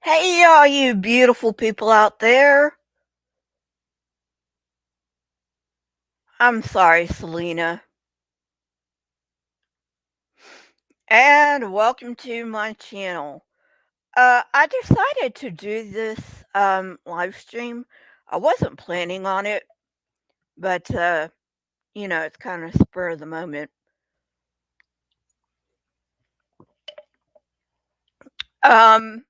Hey, all you beautiful people out there. I'm sorry, Selena. And welcome to my channel. I decided to do this live stream. I wasn't planning on it, but it's kind of spur of the moment. Um,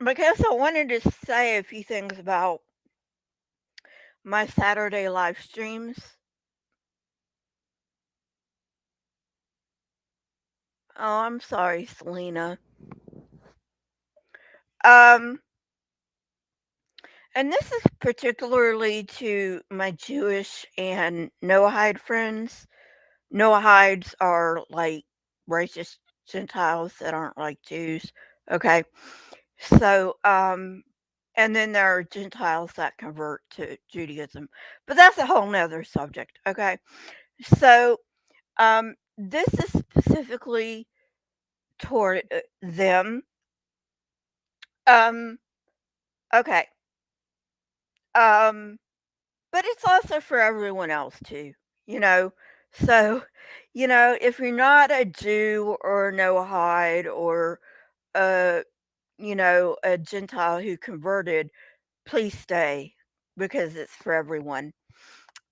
because I wanted to say a few things about my Saturday live streams. Oh, I'm sorry, Selena. Um, And this is particularly to my Jewish and Noahide friends. Noahides are like racist Gentiles that aren't like Jews. Okay. So, and then there are Gentiles that convert to Judaism, but that's a whole nother subject. Okay. So, this is specifically toward them. Um, okay. Um, But it's also for everyone else too, you know? So, if you're not a Jew or a Noahide or a, a Gentile who converted, please stay because it's for everyone.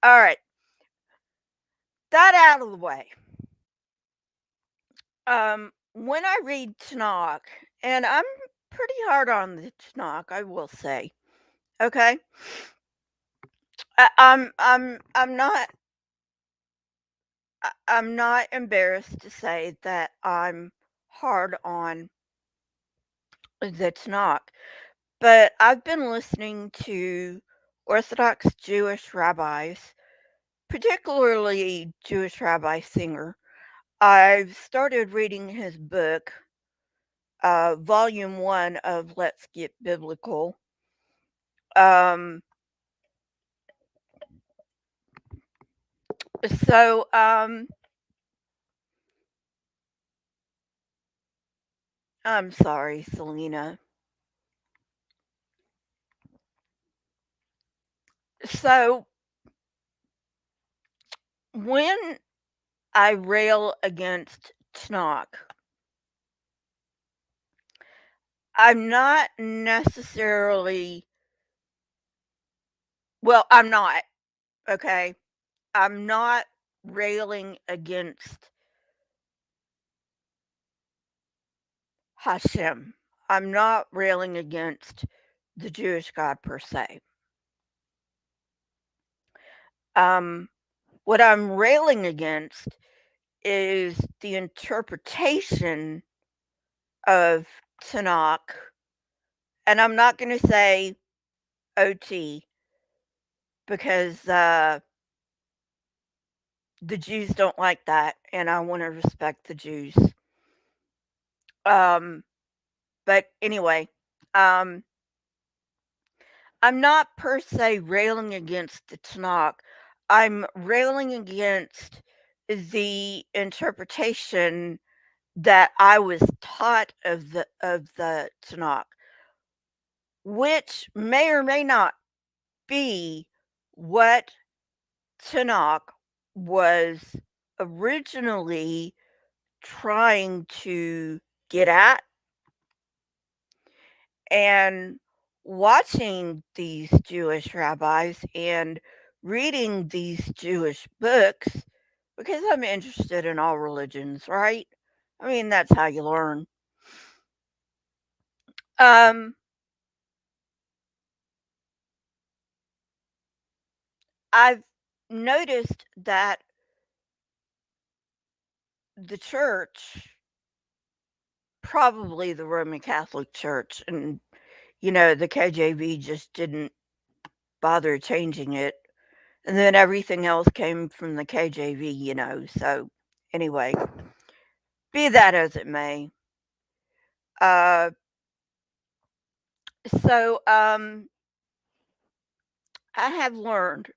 All right, that out of the way. When I read Tanakh, and I'm pretty hard on the Tanakh, I will say. Okay, I'm not embarrassed to say that I'm hard on the Tanakh, but I've been listening to Orthodox Jewish rabbis, particularly Jewish Rabbi Singer. I've started reading his book, Volume 1 of Let's Get Biblical. Um, so I'm sorry, Selena. So when I rail against Tanakh, I'm not necessarily well, I'm not, okay? I'm not railing against Hashem. I'm not railing against the Jewish God per se. Um, what I'm railing against is the interpretation of Tanakh, and I'm not going to say OT because the Jews don't like that, and I want to respect the Jews. Um, but anyway, um, I'm not per se railing against the Tanakh. I'm railing against the interpretation that I was taught of the Tanakh, which may or may not be what Tanakh was originally trying to get at. And watching these Jewish rabbis and reading these Jewish books, because I'm interested in all religions, right? I mean, that's how you learn. Um, I've noticed that the church, probably the Roman Catholic Church, and the KJV just didn't bother changing it. And then everything else came from the KJV. So anyway, be that as it may. Uh, so I have learned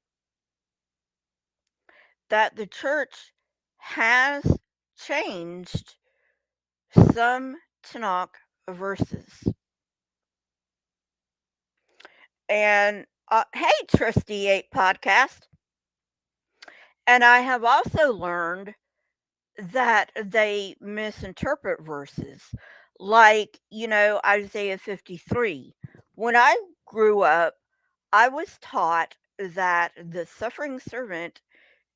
that the church has changed some Tanakh verses. And hey, Trusty 8 podcast. And I have also learned that they misinterpret verses, like, Isaiah 53. When I grew up, I was taught that the suffering servant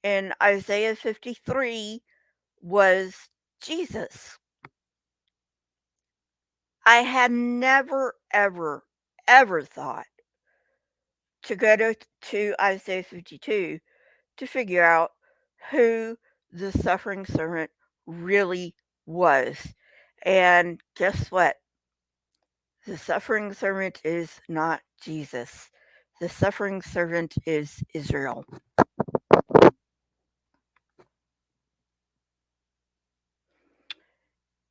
in Isaiah 53 was Jesus. I had never, ever, ever thought to go to Isaiah 52 to figure out who the suffering servant really was. And guess what? The suffering servant is not Jesus. The suffering servant is Israel.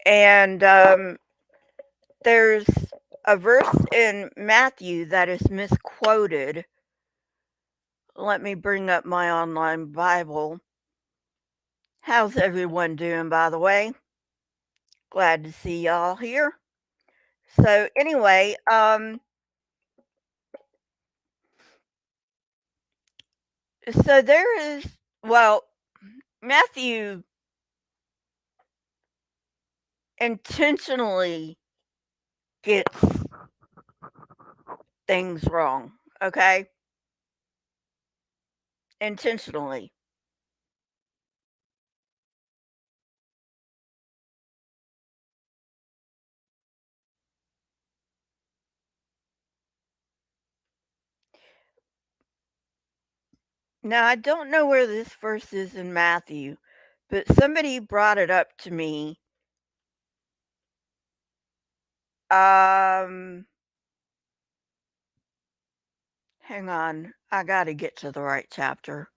And there's a verse in Matthew that is misquoted. Let me bring up my online Bible. How's everyone doing, by the way? Glad to see y'all here. So anyway, so there is, well, Matthew intentionally gets things wrong, okay? Intentionally. Now, I don't know where this verse is in Matthew, but somebody brought it up to me. Um, Hang on. I got to get to the right chapter.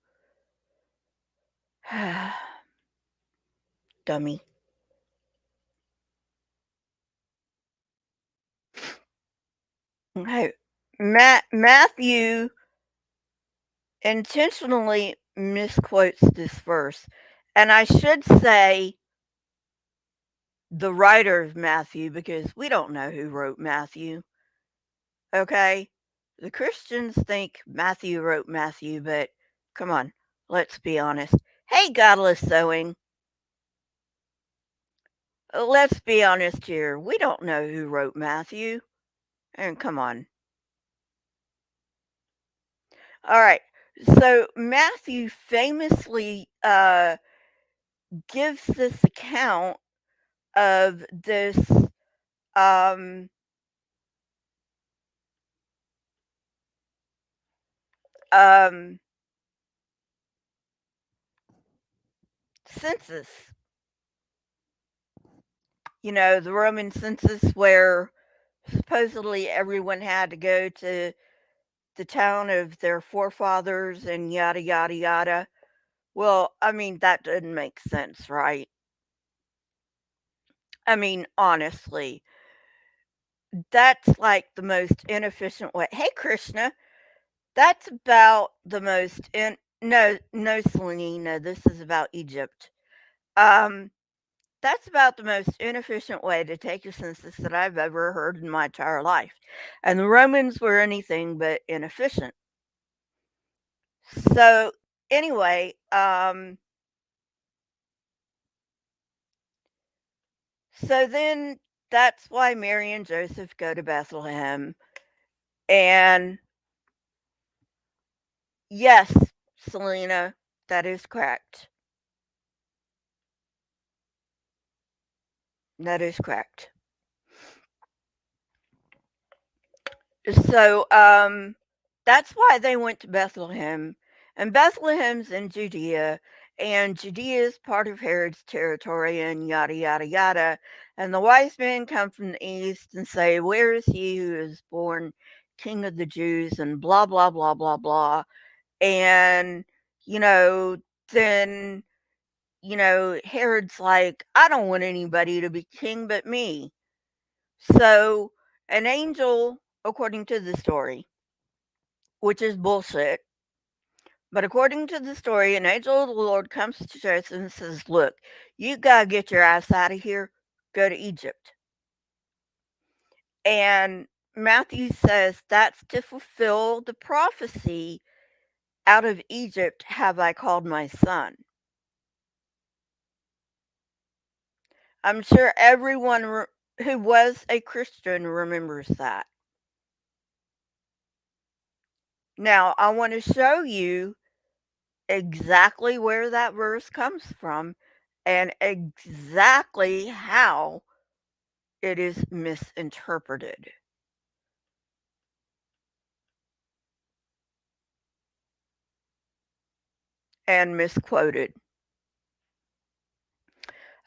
Dummy. Okay. Matthew intentionally misquotes this verse. And I should say the writer of Matthew because we don't know who wrote Matthew. Okay? The Christians think Matthew wrote Matthew, but come on, let's be honest. Hey, Godless Sewing. Let's be honest here. We don't know who wrote Matthew. And come on. All right. So Matthew famously gives this account of this um, um, census. The Roman census where supposedly everyone had to go to the town of their forefathers and yada, yada, yada. Well, I mean, that doesn't make sense, right? I mean, honestly, that's like the most inefficient way. Hey, Krishna, that's about the most no, Selena, this is about Egypt. Um, that's about the most inefficient way to take a census that I've ever heard in my entire life. And the Romans were anything but inefficient. So anyway, so then that's why Mary and Joseph go to Bethlehem. And yes, Selena, that is correct. That is correct. So that's why they went to Bethlehem. And Bethlehem's in Judea, and Judea is part of Herod's territory, and yada, yada, yada. And the wise men come from the east and say, "Where is he who is born King of the Jews?" And blah, blah, blah, blah, blah. And, then, Herod's like, "I don't want anybody to be king but me." So an angel, according to the story, which is bullshit, but according to the story, an angel of the Lord comes to Joseph and says, "Look, you gotta get your ass out of here, go to Egypt." And Matthew says that's to fulfill the prophecy, out of Egypt have I called my son. I'm sure everyone who was a Christian remembers that. Now, I want to show you exactly where that verse comes from and exactly how it is misinterpreted and misquoted.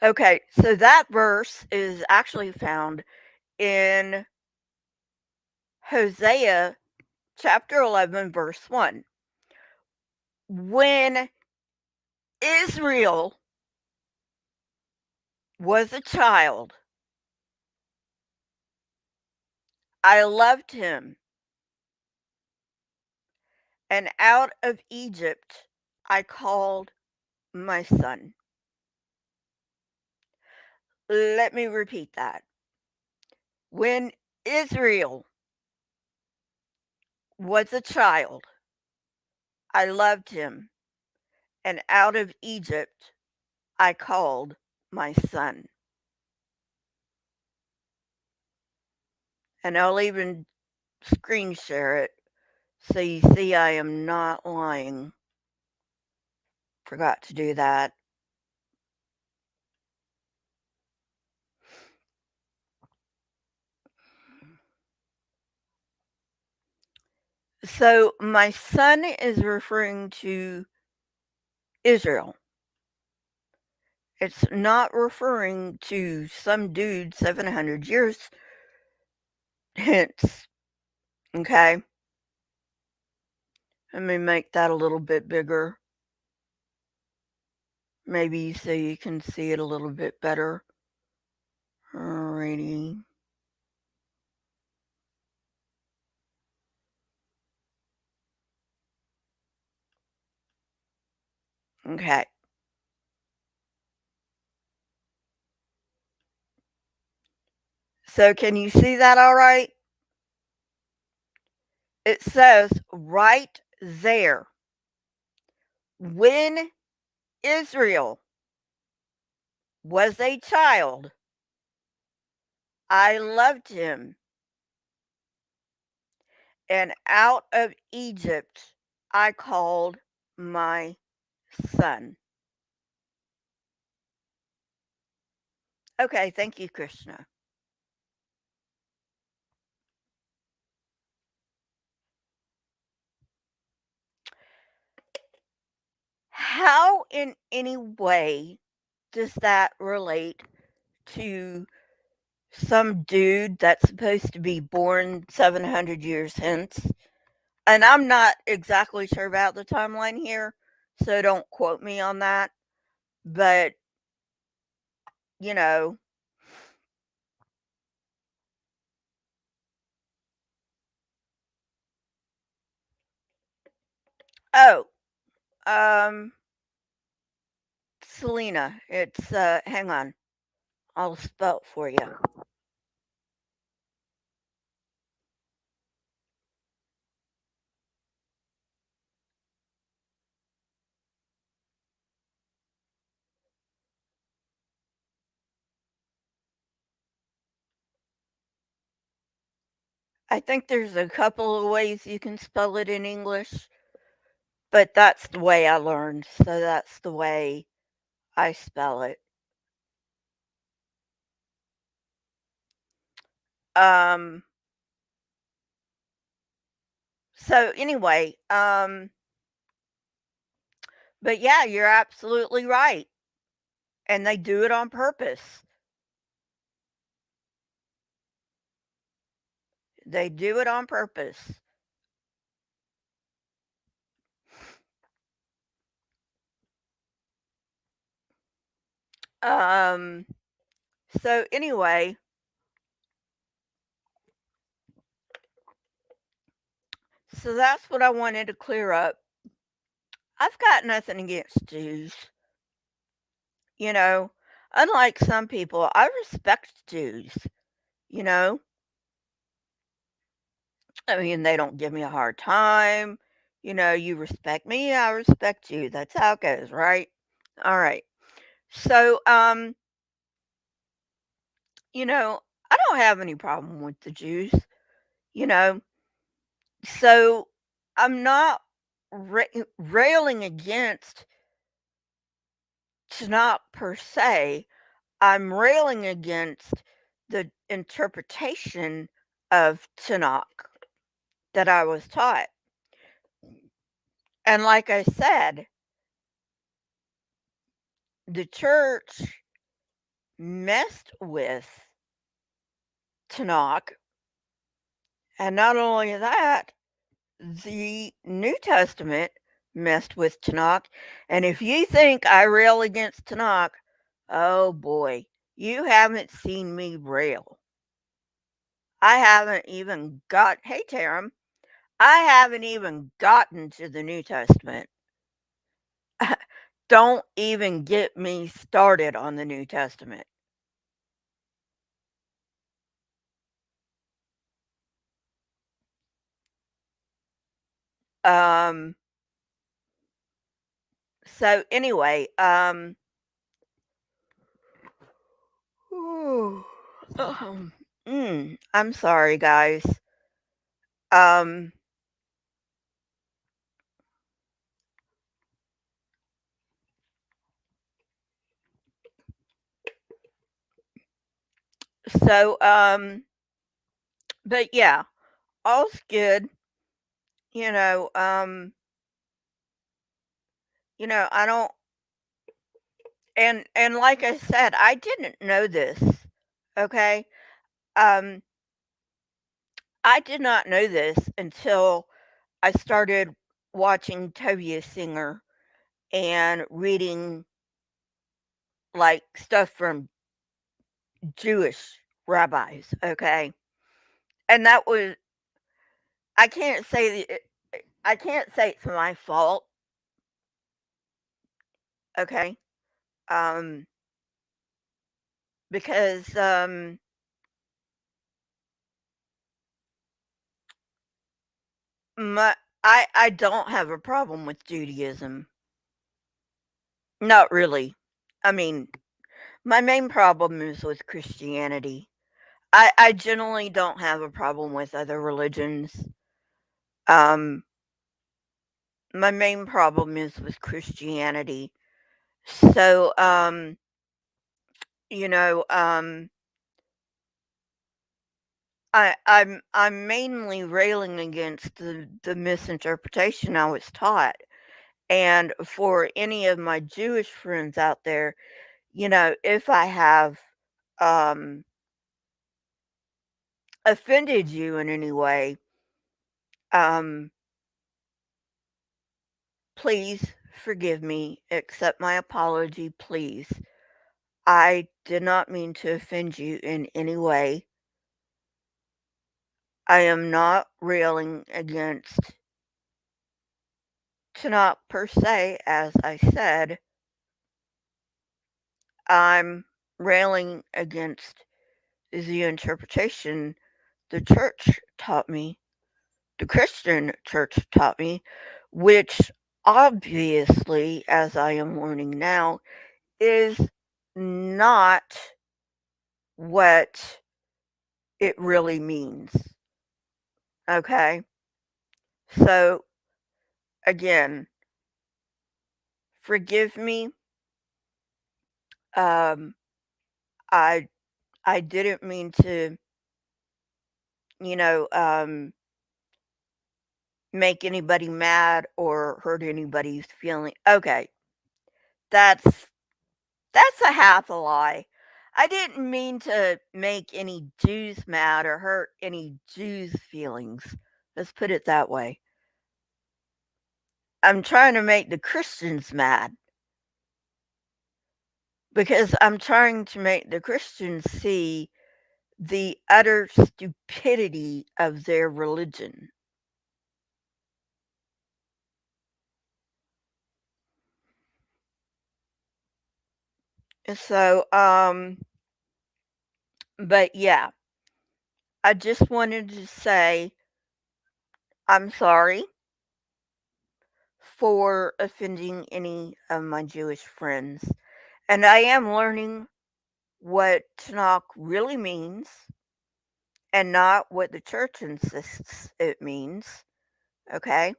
Okay, so that verse is actually found in Hosea chapter 11, verse 1. When Israel was a child, I loved him, and out of Egypt I called my son. Let me repeat that. When Israel was a child, I loved him, and out of Egypt I called my son. And I'll even screen share it so you see I am not lying. Forgot to do that. So my son is referring to Israel. It's not referring to some dude 700 years hence. Okay. Let me make that a little bit bigger. Maybe so you can see it a little bit better. Alrighty. Okay. So can you see that all right? It says right there, when Israel was a child, I loved him, and out of Egypt I called my son. Okay, thank you, Krishna. How in any way does that relate to some dude that's supposed to be born 700 years hence? And I'm not exactly sure about the timeline here, so don't quote me on that. But, you know, oh, um, Selena, it's, hang on, I'll spell it for you. I think there's a couple of ways you can spell it in English, but that's the way I learned, so that's the way I spell it. Um, so anyway, but yeah, you're absolutely right. And they do it on purpose. They do it on purpose. Um, so anyway, so that's what I wanted to clear up. I've got nothing against Jews. You know, unlike some people, I respect Jews, you know. I mean, they don't give me a hard time. You respect me, I respect you. That's how it goes, right? All right. So, you know, I don't have any problem with the Jews, you know. So I'm not railing against Tanakh per se. I'm railing against the interpretation of Tanakh that I was taught. And like I said, the church messed with Tanakh, and not only that, the New Testament messed with Tanakh. And if you think I rail against Tanakh, oh boy, you haven't seen me rail. I haven't even hey Taram, I haven't even gotten to the New Testament. Don't even get me started on the New Testament. Um, so anyway, whew, I'm sorry, guys. Um, so, but yeah, all's good. You know, um, I don't, and like I said, I didn't know this. Okay, um, I did not know this until I started watching Tovia Singer and reading like stuff from Jewish rabbis. Okay, and that was I can't say I can't say it's my fault. Okay, um, because my I don't have a problem with Judaism. Not really. I mean, my main problem is with Christianity. I generally don't have a problem with other religions. Um, my main problem is with Christianity. So, you know, um, I'm mainly railing against the misinterpretation I was taught. And for any of my Jewish friends out there, if I have um offended you in any way, um please forgive me, accept my apology, please. I did not mean to offend you in any way. I am not railing against Tanakh per se, as I said. I'm railing against the interpretation the church taught me, the Christian church taught me, which obviously, as I am learning now, is not what it really means. Okay? So, again, forgive me. Um, I I didn't mean to, you know, um, make anybody mad or hurt anybody's feeling. Okay, that's that's a half a lie. I didn't mean to make any Jews mad or hurt any Jews' feelings. Let's put it that way. I'm trying to make the Christians mad because I'm trying to make the Christians see the utter stupidity of their religion. So, but yeah, I just wanted to say I'm sorry for offending any of my Jewish friends, and I am learning what Tanakh really means and not what the church insists it means, okay?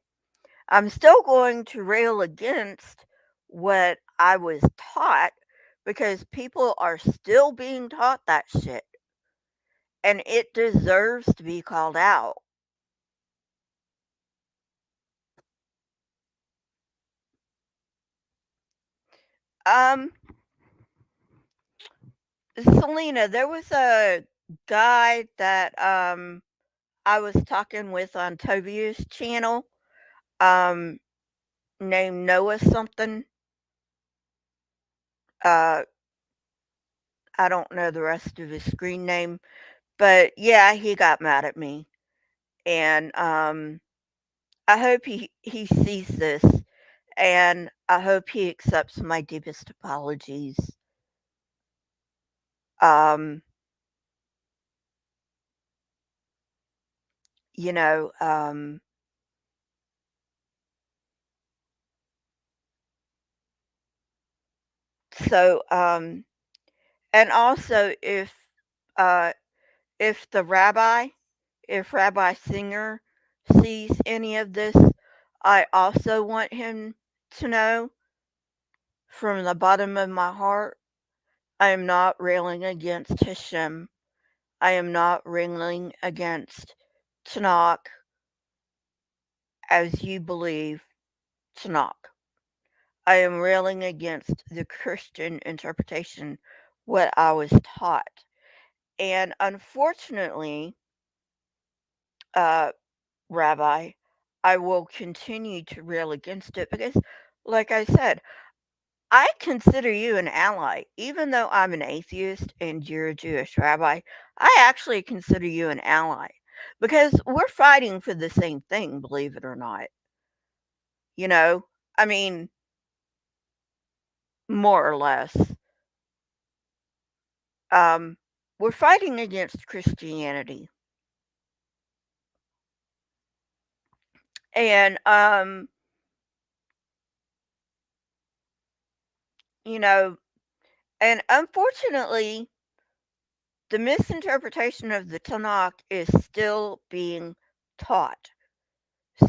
I'm still going to rail against what I was taught because people are still being taught that shit and it deserves to be called out. Um, Selena, there was a guy that I was talking with on Tobia's channel, um, named Noah something. Uh, I don't know the rest of his screen name, but yeah, he got mad at me, and I hope he sees this, and I hope he accepts my deepest apologies. Um, you know, so and also uh if the rabbi, if Rabbi Singer sees any of this, I also want him to know from the bottom of my heart, I am not railing against Hashem. I am not railing against Tanakh as you believe Tanakh. I am railing against the Christian interpretation, what I was taught. And unfortunately, uh, Rabbi, I will continue to rail against it because, like I said, I consider you an ally. Even though I'm an atheist and you're a Jewish rabbi, I actually consider you an ally because we're fighting for the same thing, believe it or not. You know, I mean, more or less. Um, we're fighting against Christianity. And, you know, and unfortunately, the misinterpretation of the Tanakh is still being taught.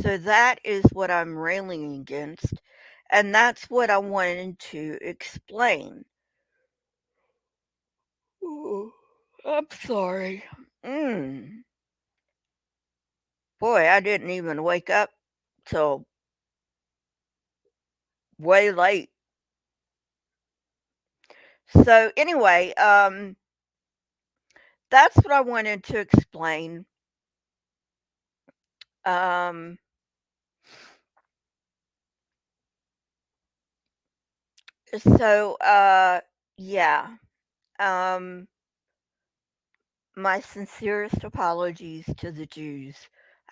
So that is what I'm railing against, and that's what I wanted to explain. Ooh, I'm sorry. Mm. Boy, I didn't even wake up till way late. So anyway, that's what I wanted to explain. Um, so yeah. Um, my sincerest apologies to the Jews.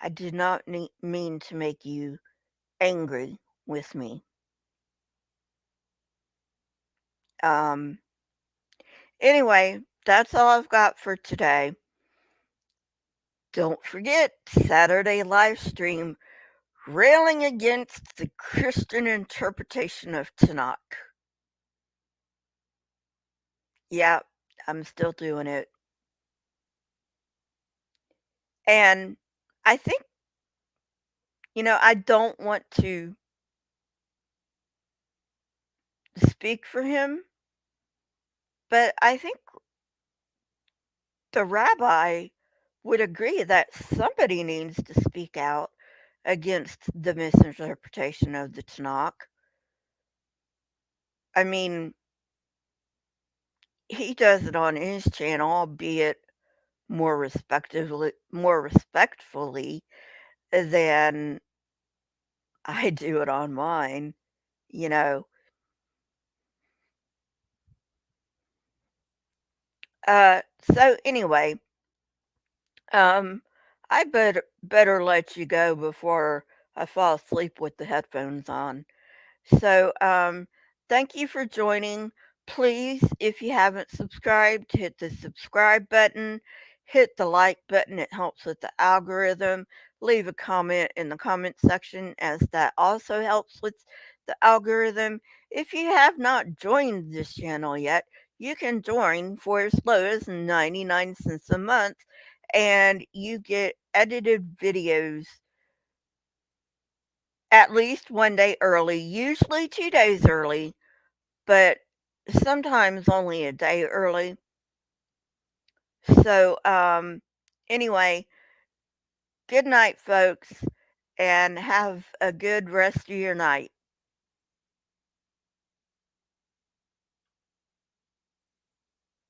I did not mean to make you angry with me. Um, anyway, that's all I've got for today. Don't forget Saturday live stream railing against the Christian interpretation of Tanakh. Yeah, I'm still doing it. And I think, I don't want to speak for him, but I think the rabbi would agree that somebody needs to speak out against the misinterpretation of the Tanakh. I mean, he does it on his channel, albeit more respectfully than I do it on mine, you know. So anyway, um, I better let you go before I fall asleep with the headphones on. So, thank you for joining. Please, if you haven't subscribed, hit the subscribe button, hit the like button. It helps with the algorithm. leave a comment in the comment section, as that also helps with the algorithm. If you have not joined this channel yet, you can join for as low as 99 cents a month, and you get edited videos at least one day early, usually 2 days early, but sometimes only a day early. So, anyway, good night, folks, and have a good rest of your night.